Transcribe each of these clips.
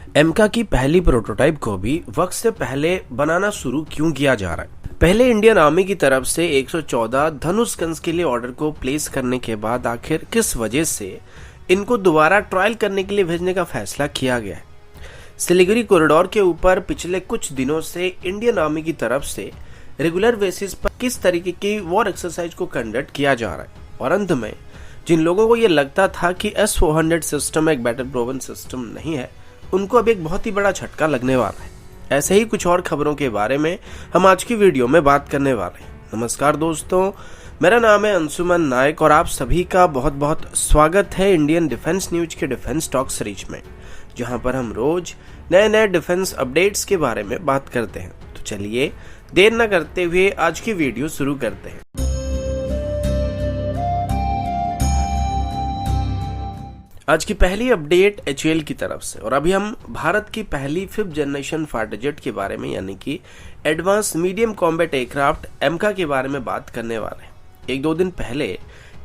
एमका की पहली प्रोटोटाइप को भी वक्त से पहले बनाना शुरू क्यों किया जा रहा है? पहले इंडियन आर्मी की तरफ से 114 धनुष गन्स के लिए ऑर्डर को प्लेस करने के बाद आखिर किस वजह से इनको दोबारा ट्रायल करने के लिए भेजने का फैसला किया गया है? सिलीगुड़ी कॉरिडोर के ऊपर पिछले कुछ दिनों से इंडियन आर्मी की तरफ से रेगुलर बेसिस पर किस तरीके की वॉर एक्सरसाइज को कंडक्ट किया जा रहा है, और अंत में जिन लोगों को ये लगता था कि S-400 सिस्टम एक बैटल प्रोवन सिस्टम नहीं है, उनको अब एक बहुत ही बड़ा झटका लगने वाला है। ऐसे ही कुछ और खबरों के बारे में हम आज की वीडियो में बात करने वाले हैं। नमस्कार दोस्तों, मेरा नाम है अंशुमन नायक और आप सभी का बहुत बहुत स्वागत है इंडियन डिफेंस न्यूज के डिफेंस टॉक सीरीज में, जहां पर हम रोज नए नए डिफेंस अपडेट्स के बारे में बात करते हैं। तो चलिए देर न करते हुए आज की वीडियो शुरू करते हैं। आज की पहली अपडेट HAL की तरफ से, और अभी हम भारत की पहली 5th जनरेशन फाइटर जेट के बारे में यानी कि एडवांस मीडियम कॉम्बैट एयरक्राफ्ट एमका के बारे में बात करने वाले हैं। एक दो दिन पहले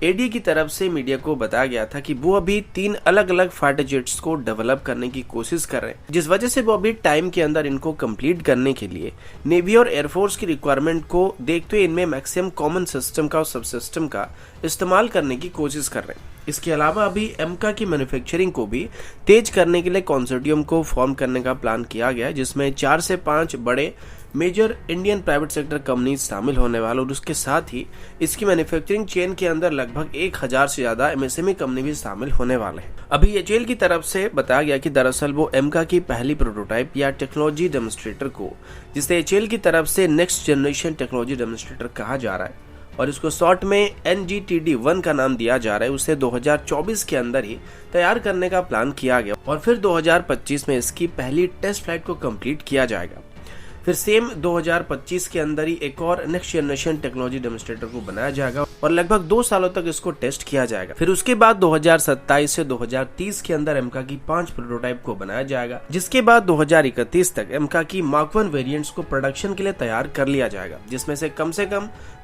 AD की तरफ से मीडिया को बताया गया था कि वो अभी 3 अलग अलग फाइटर जेट्स को डेवलप करने की कोशिश कर रहे हैं, जिस वजह से वो अभी टाइम के अंदर इनको कंप्लीट करने के लिए नेवी और एयरफोर्स की रिक्वायरमेंट को देखते हुए इनमें मैक्सिमम कॉमन सिस्टम का और सब सिस्टम का इस्तेमाल करने की कोशिश कर रहे हैं। इसके अलावा अभी एमका की मैन्युफैक्चरिंग को भी तेज करने के लिए कंसोर्टियम को फॉर्म करने का प्लान किया गया है, जिसमें 4 से 5 बड़े major Indian private sector companies शामिल होने वाले, और उसके साथ ही इसकी मैन्युफैक्चरिंग चेन के अंदर लगभग 1000 से ज्यादा MSME कंपनी भी शामिल होने वाले हैं। अभी HAL की तरफ से बताया गया कि दरअसल वो एमका की पहली प्रोटोटाइप या टेक्नोलॉजी डेमोन्स्ट्रेटर को, जिसे HAL की तरफ से नेक्स्ट जनरेशन टेक्नोलॉजी डेमोन्स्ट्रेटर कहा जा रहा है और इसको शॉर्ट में NGTD-1 का नाम दिया जा रहा है, उसे 2024 के अंदर ही तैयार करने का प्लान किया गया और फिर 2025 में इसकी पहली टेस्ट फ्लाइट को कंप्लीट किया जाएगा। फिर सेम 2025 के अंदर ही एक और नेक्स्ट जनरेशन टेक्नोलॉजी डेमोन्स्ट्रेटर को बनाया जाएगा और लगभग 2 सालों तक इसको टेस्ट किया जाएगा। फिर उसके बाद 2027 से 2030 के अंदर एमका की 5 प्रोटोटाइप को बनाया जाएगा, जिसके बाद 2031 तक एमका की मार्क 1 वेरिएंट्स को प्रोडक्शन के लिए तैयार कर लिया जाएगा, जिसमें से कम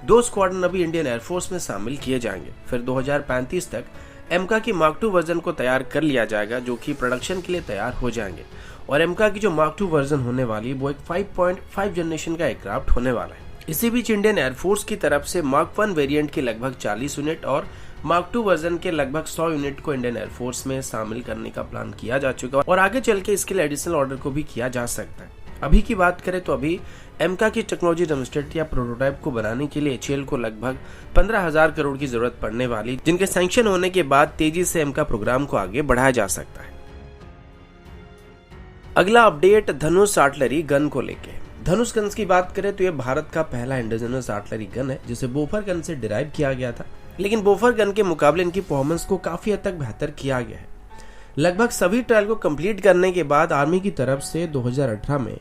2 स्क्वाड्रन अभी इंडियन एयरफोर्स में शामिल किए जाएंगे। फिर 2035 तक एमका की मार्क 2 वर्जन को तैयार कर लिया जाएगा, जो कि प्रोडक्शन के लिए तैयार हो जाएंगे। और एमका की जो मार्क 2 वर्जन होने वाली है वो एक 5.5 जनरेशन का एयरक्राफ्ट होने वाला है। इसी बीच इंडियन एयरफोर्स की तरफ से मार्क 1 वेरिएंट के लगभग 40 यूनिट और मार्क 2 वर्जन के लगभग 100 यूनिट को इंडियन एयरफोर्स में शामिल करने का प्लान किया जा चुका है और आगे चल के इसके लिए एडिशनल ऑर्डर को भी किया जा सकता है। अभी की बात करें तो अभी एमका की टेक्नोलॉजी डेमोन्स्ट्रेटर या प्रोटोटाइप को बनाने के लिए HAL को लगभग 15,000 करोड़ की जरूरत पड़ने वाली, जिनके सैंक्शन होने के बाद तेजी से एमका प्रोग्राम को आगे बढ़ाया जा सकता है। अगला अपडेट धनुष आर्टिलरी गन को लेके। धनुष गन की बात करें तो ये भारत का पहला इंडिजिनस आर्टिलरी गन है, जिसे बोफर गन से डिराइव किया गया था, लेकिन बोफर गन के मुकाबले इनकी परफॉर्मेंस को काफी हद तक बेहतर किया गया है। लगभग सभी ट्रायल को कंप्लीट करने के बाद आर्मी की तरफ से 2018 में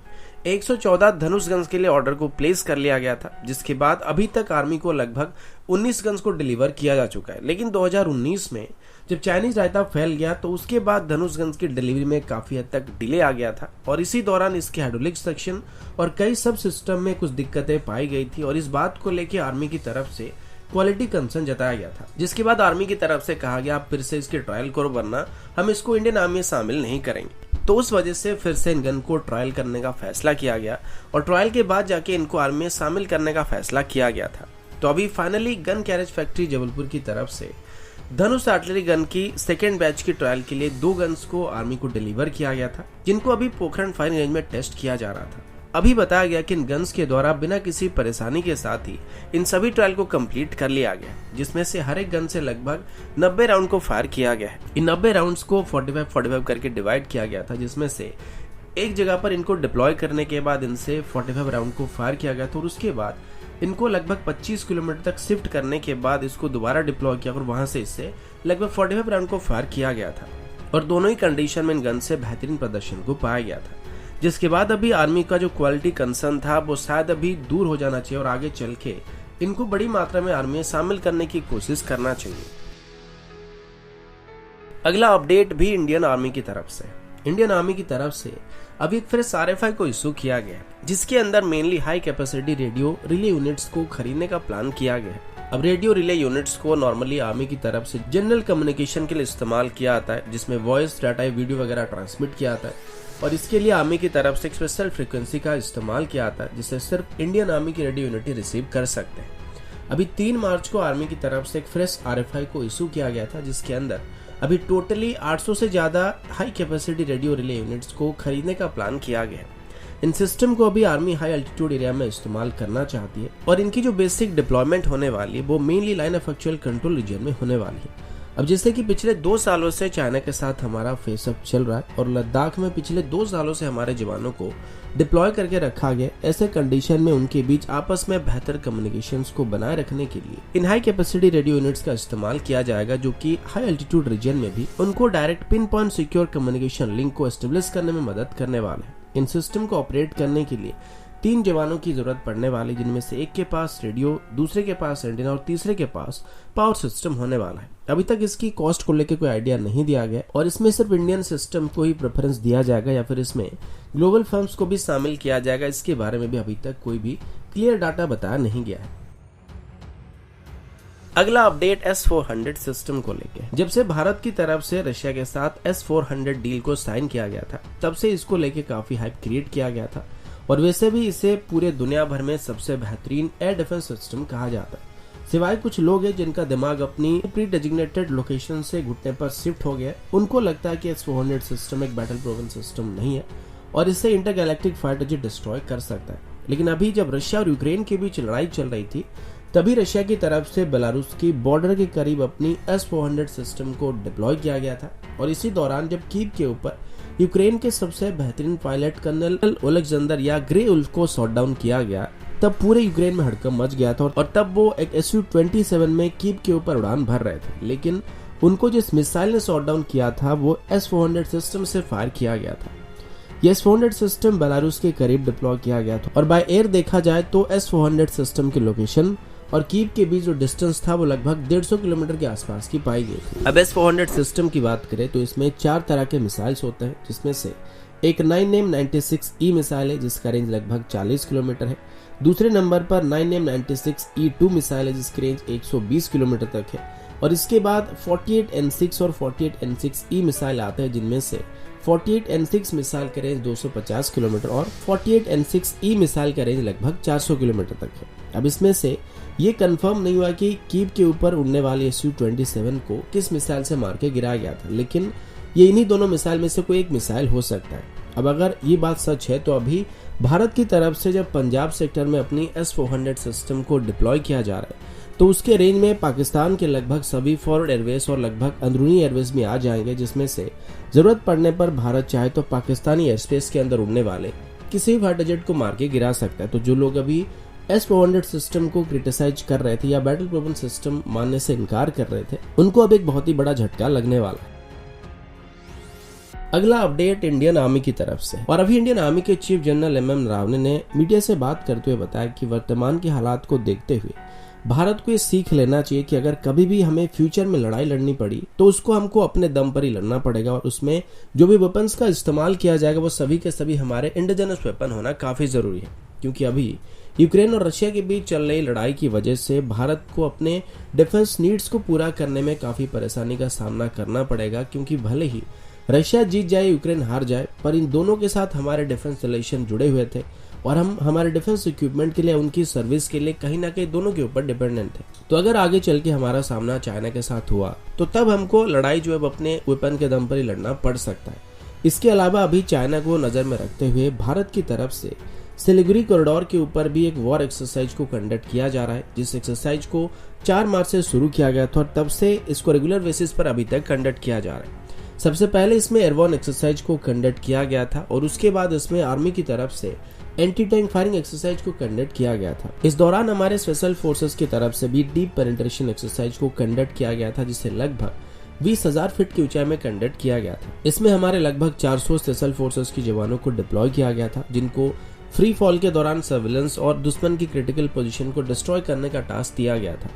114 धनुष गन्स के लिए ऑर्डर को प्लेस कर लिया गया था, जिसके बाद अभी तक आर्मी को लगभग 19 गन्स को डिलीवर किया जा चुका है। लेकिन 2019 में जब चाइनीज रायता फैल गया तो उसके बाद धनुष गन्स की डिलीवरी में काफी हद तक डिले आ गया था और इसी दौरान इसके हाइड्रोलिक सेक्शन और कई सब सिस्टम में कुछ दिक्कतें पाई गई थी और इस बात को लेकर आर्मी की तरफ से क्वालिटी कंसर्न जताया गया था, जिसके बाद आर्मी की तरफ से कहा गया आप फिर से इसकी ट्रायल करो, वरना हम इसको इंडियन आर्मी में शामिल नहीं करेंगे। तो उस वजह से फिर से इन गन को ट्रायल करने का फैसला किया गया और ट्रायल के बाद जाके इनको आर्मी में शामिल करने का फैसला किया गया था। तो अभी finally gun carriage factory Jabalpur की तरफ से धनुष आर्टिलरी गन की सेकेंड बैच की ट्रायल के लिए 2 गन्स को आर्मी को डिलीवर किया गया था, जिनको अभी पोखरण फायरिंग रेंज में टेस्ट किया जा रहा था। अभी बताया गया कि इन गन्स के द्वारा बिना किसी परेशानी के साथ ही इन सभी ट्रायल को कंप्लीट कर लिया गया, जिसमें से हर एक गन से लगभग 90 राउंड को फायर किया गया है। इन 90 राउंड्स को 45-45 करके डिवाइड किया गया था, जिसमें से एक जगह पर इनको डिप्लॉय करने के बाद इनसे 45 राउंड को फायर किया गया था और उसके बाद इनको लगभग 25 किलोमीटर तक शिफ्ट करने के बाद इसको दोबारा डिप्लॉय किया और वहां से इससे लगभग 45 राउंड को फायर किया गया था और दोनों ही कंडीशन में इन गन से बेहतरीन प्रदर्शन को पाया गया था। जिसके बाद अभी आर्मी का जो क्वालिटी कंसर्न था वो शायद अभी दूर हो जाना चाहिए और आगे चल के इनको बड़ी मात्रा में आर्मी में शामिल करने की कोशिश करना चाहिए। अगला अपडेट भी इंडियन आर्मी की तरफ से। इंडियन आर्मी की तरफ से अभी एक फिर RFI को इशू किया गया है, जिसके अंदर mainly high capacity radio relay units को खरीदने का प्लान किया गया है। अब रेडियो रिले यूनिट्स को नॉर्मली आर्मी की तरफ से जनरल कम्युनिकेशन के लिए इस्तेमाल किया जाता है, जिसमें वॉइस डाटा वीडियो वगैरह ट्रांसमिट किया जाता है। और इसके लिए आर्मी की तरफ से एक स्पेशल फ्रीक्वेंसी का इस्तेमाल किया था जिसे सिर्फ इंडियन आर्मी की रेडियो यूनिट रिसीव कर सकते हैं। अभी 3 मार्च को आर्मी की तरफ से एक फ्रेश RFI को इशू किया गया था जिसके अंदर अभी टोटली 800 से ज्यादा high capacity radio relay units को खरीदने का प्लान किया गया है। इन सिस्टम को अभी आर्मी हाई अल्टीट्यूड एरिया में इस्तेमाल करना चाहती है और इनकी जो बेसिक डिप्लॉयमेंट होने वाली है वो mainly line of actual control region में होने वाली है। अब जैसे कि पिछले 2 सालों से चाइना के साथ हमारा फेसअप चल रहा है और लद्दाख में पिछले 2 सालों से हमारे जवानों को डिप्लॉय करके रखा गया, ऐसे कंडीशन में उनके बीच आपस में बेहतर कम्युनिकेशंस को बनाए रखने के लिए इन हाई कैपेसिटी रेडियो यूनिट्स का इस्तेमाल किया जाएगा जो कि हाई अल्टीट्यूड रीजन में भी उनको direct pin point secure communication link को एस्टेब्लिश करने में मदद करने वाले हैं। इन सिस्टम को ऑपरेट करने के लिए 3 जवानों की जरूरत पड़ने वाली, जिनमें से एक के पास रेडियो, दूसरे के पास एंटीना और तीसरे के पास पावर सिस्टम होने वाला है। अभी तक इसकी कॉस्ट को लेकर कोई आइडिया नहीं दिया गया और इसमें सिर्फ इंडियन सिस्टम को ही प्रेफरेंस दिया जाएगा या फिर इसमें ग्लोबल फर्म्स को भी शामिल किया जाएगा, इसके बारे में भी अभी तक कोई भी क्लियर डाटा बताया नहीं गया है। अगला अपडेट S-400 सिस्टम को लेके, जब से भारत की तरफ से रशिया के साथ S-400 डील को साइन किया गया था तब से इसको लेके काफी हाइप क्रिएट किया गया था और वैसे भी इसे पूरे दुनिया भर में सबसे बेहतरीन एयर डिफेंस सिस्टम कहा जाता है। सिवाय कुछ लोग हैं जिनका दिमाग अपनी प्री डेजिग्नेटेड लोकेशन से घुटने पर शिफ्ट हो गया, उनको लगता है कि S-400 सिस्टम एक बैटल प्रूवन सिस्टम नहीं है और इससे इंटरगैलेक्टिक फाइटर जेट डिस्ट्रॉय कर सकता है। लेकिन अभी जब रशिया और यूक्रेन के बीच लड़ाई चल रही थी तभी रशिया की तरफ से बेलारूस की बॉर्डर के करीब अपनी S-400 सिस्टम को डिप्लॉय किया गया था और इसी दौरान जब कीव के ऊपर यूक्रेन के सबसे बेहतरीन पायलट कर्नल ओलेक्जेंडर या ग्रे उल्फ को शॉट डाउन किया गया तब पूरे यूक्रेन में हड़कंप मच गया था और तब वो एक Su-27 में कीव के ऊपर उड़ान भर रहे थे, लेकिन उनको जिस मिसाइल ने शॉट डाउन किया था वो S-400 सिस्टम से फायर किया गया था। ये S-400 सिस्टम बेलारूस के करीब डिप्लॉय किया गया था और बाय एयर देखा जाए तो S-400 सिस्टम की लोकेशन और कीव के बीच जो डिस्टेंस था वो लगभग 150 किलोमीटर के आसपास की पाई गई थी। अब S-400 सिस्टम की बात करें तो इसमें 4 तरह के मिसाइल्स होते हैं, जिसमें से एक 9M96E मिसाइल है जिसका रेंज लगभग 40 किलोमीटर है। दूसरे नंबर पर 9M96E2 मिसाइल है जिसकी रेंज 120 किलोमीटर तक है और इसके बाद 48N6 और 48N6E मिसाइल आते हैं, जिनमें से 48N6 मिसाइल का रेंज 250 किलोमीटर और 48N6E मिसाइल का रेंज लगभग 400 किलोमीटर तक है। अब इसमें से ये कंफर्म नहीं हुआ कि कीव के ऊपर उड़ने वाली Su-27 को किस मिसाइल से मार के गिराया गया था, लेकिन ये इन्हीं दोनों मिसाइल में से कोई एक मिसाइल हो सकता है। अब अगर ये बात सच है तो अभी भारत की तरफ से जब पंजाब सेक्टर में अपनी S-400 सिस्टम को डिप्लॉय किया जा रहा है तो उसके रेंज में पाकिस्तान के लगभग सभी फॉरवर्ड एयरवेज और लगभग अंदरूनी एयरवेज भी आ जाएंगे, जिसमें से जरूरत पड़ने पर भारत चाहे तो पाकिस्तानी एयरस्पेस के अंदर उड़ने वाले किसी भी फाइटर जेट को मार के गिरा सकता है। तो जो लोग अभी S-400 सिस्टम को क्रिटिसाइज कर रहे थे या बैटल प्रूवन सिस्टम मानने से इनकार कर रहे थे, उनको अब एक बहुत ही बड़ा झटका लगने वाला है। अगला अपडेट इंडियन आर्मी की तरफ से, और अभी इंडियन आर्मी के चीफ जनरल MM नरवणे ने मीडिया से बात करते हुए बताया कि वर्तमान के हालात को देखते हुए भारत को ये सीख लेना चाहिए कि अगर कभी भी हमें फ्यूचर में लड़ाई लड़नी पड़ी तो उसको हमको अपने दम पर ही लड़ना पड़ेगा और उसमें जो भी वेपन्स का इस्तेमाल किया जाएगा वो सभी के सभी हमारे इंडिजिनस वेपन होना काफी जरूरी है, क्योंकि अभी यूक्रेन और रशिया के बीच चल रही लड़ाई की वजह से भारत को अपने डिफेंस नीड्स को पूरा करने में काफी परेशानी का सामना करना पड़ेगा, क्योंकि भले ही रशिया जीत जाए यूक्रेन हार जाए पर इन दोनों के साथ हमारे डिफेंस रिलेशन जुड़े हुए थे और हम हमारे डिफेंस इक्विपमेंट के लिए, उनकी सर्विस के लिए कहीं ना कहीं दोनों के ऊपर डिपेंडेंट है। तो अगर आगे चल के हमारा सामना चाइना के साथ हुआ तो तब हमको लड़ाई जो है अपने वेपन के दम पर ही लड़ना पड़ सकता है। इसके अलावा अभी चाइना को नजर में रखते हुए भारत की तरफ से सिलीगुड़ी कॉरिडोर के ऊपर भी एक वॉर एक्सरसाइज को कंडक्ट किया जा रहा है, जिस एक्सरसाइज को 4 मार्च से शुरू किया गया था और तब से इसको रेगुलर बेसिस पर अभी तक कंडक्ट किया जा रहा है। सबसे पहले इसमें एयरबॉर्न एक्सरसाइज को कंडक्ट किया गया था और उसके बाद इसमें आर्मी की तरफ से एंटी टैंक फायरिंग एक्सरसाइज को कंडक्ट किया गया था। इस दौरान हमारे स्पेशल फोर्सेस की तरफ से भी डीप पेनिट्रेशन एक्सरसाइज को कंडक्ट किया गया था, जिसे लगभग 20,000 फीट की ऊंचाई में कंडक्ट किया गया था। इसमें हमारे लगभग 400 स्पेशल फोर्सेस के जवानों को डिप्लॉय किया गया था, जिनको फ्री फॉल के दौरान सर्विलेंस और दुश्मन की क्रिटिकल पोजीशन को डिस्ट्रॉय करने का टास्क दिया गया था।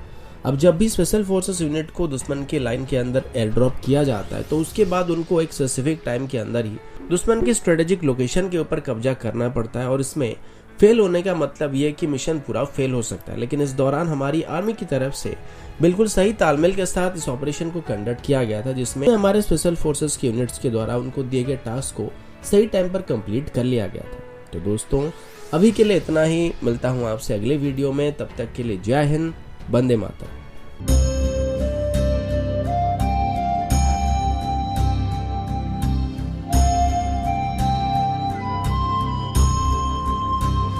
अब जब भी स्पेशल फोर्सेस यूनिट को दुश्मन के लाइन के अंदर एयर ड्रॉप किया जाता है तो उसके बाद उनको एक स्पेसिफिक टाइम के अंदर ही दुश्मन की स्ट्रेटेजिक लोकेशन के ऊपर कब्जा करना पड़ता है और इसमें फेल होने का मतलब ये है कि मिशन पूरा फेल हो सकता है। लेकिन इस दौरान हमारी आर्मी की तरफ से बिल्कुल सही तालमेल के साथ इस ऑपरेशन को कंडक्ट किया गया था, जिसमें हमारे स्पेशल फोर्सेस की यूनिट्स के द्वारा उनको दिए गए टास्क को सही टाइम पर कंप्लीट कर लिया गया था। तो दोस्तों अभी के लिए इतना ही, मिलता हूँ आपसे अगले वीडियो में, तब तक के लिए जय हिंद, वंदे मातरम।